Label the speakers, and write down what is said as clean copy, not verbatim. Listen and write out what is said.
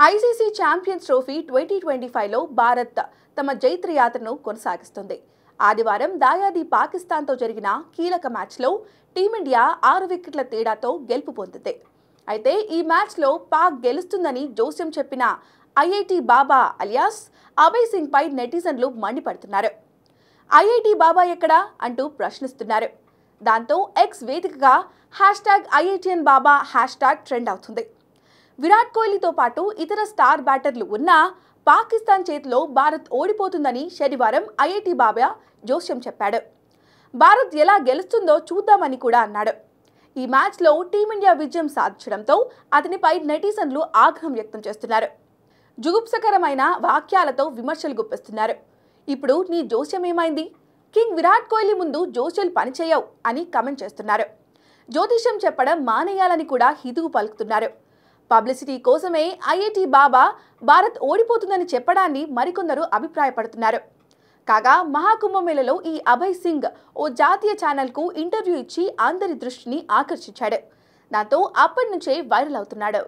Speaker 1: ICC champions trophy 2025లో Bharat తమ జైత్రయాత్రను కొనసాగిస్తుంది. ఆదివారం దాయాది పాకిస్తాన్తో జరిగిన కీలక మ్యాచ్లో టీమిండియా 6 వికెట్ల తేడాతో గెలుపు పొందింది. అయితే ఈ మ్యాచ్లో పాక్ గెలుస్తుందని జోస్యం చెప్పిన ఐఐటీ బాబా అలియాస్ అభయ్ సింగ్ పై నెటిజన్లు మండిపడుతున్నారు. ఐఐటీ బాబా ఎక్కడా అంటూ ప్రశ్నిస్తున్నారు. దాంతో ఎక్స్ వేదికగా #IITN బాబా హ్యాష్ట్యాగ్ ట్రెండ్ అవుతుంది. విరాట్ కోహ్లీతో పాటు ఇతర స్టార్ బ్యాటర్లు ఉన్నా పాకిస్తాన్ చేతిలో భారత్ ఓడిపోతుందని శనివారం ఐఐటీ బాబా జోస్యం చెప్పాడు. భారత్ ఎలా గెలుస్తుందో చూద్దామని కూడా అన్నాడు. ఈ మ్యాచ్లో టీమిండియా విజయం సాధించడంతో అతనిపై నెటిజన్లు ఆగ్రహం వ్యక్తం చేస్తున్నారు. జుగుప్సకరమైన వాక్యాలతో విమర్శలు గుప్పిస్తున్నారు. ఇప్పుడు నీ జోస్యం ఏమైంది? కింగ్ విరాట్ కోహ్లీ ముందు జోస్యాలు పనిచేయవు అని కమెంట్ చేస్తున్నారు. జ్యోతిష్యం చెప్పడం మానేయాలని కూడా హితువు పలుకుతున్నారు. పబ్లిసిటీ కోసమే ఐఐటీ బాబా భారత్ ఓడిపోతుందని చెప్పడాన్ని మరికొందరు అభిప్రాయపడుతున్నారు. కాగా మహాకుంభమేళలో ఈ అభయ్ సింగ్ ఓ జాతీయ ఛానల్కు ఇంటర్వ్యూ ఇచ్చి అందరి దృష్టిని ఆకర్షించాడు. దాంతో అప్పటి నుంచే వైరల్ అవుతున్నాడు.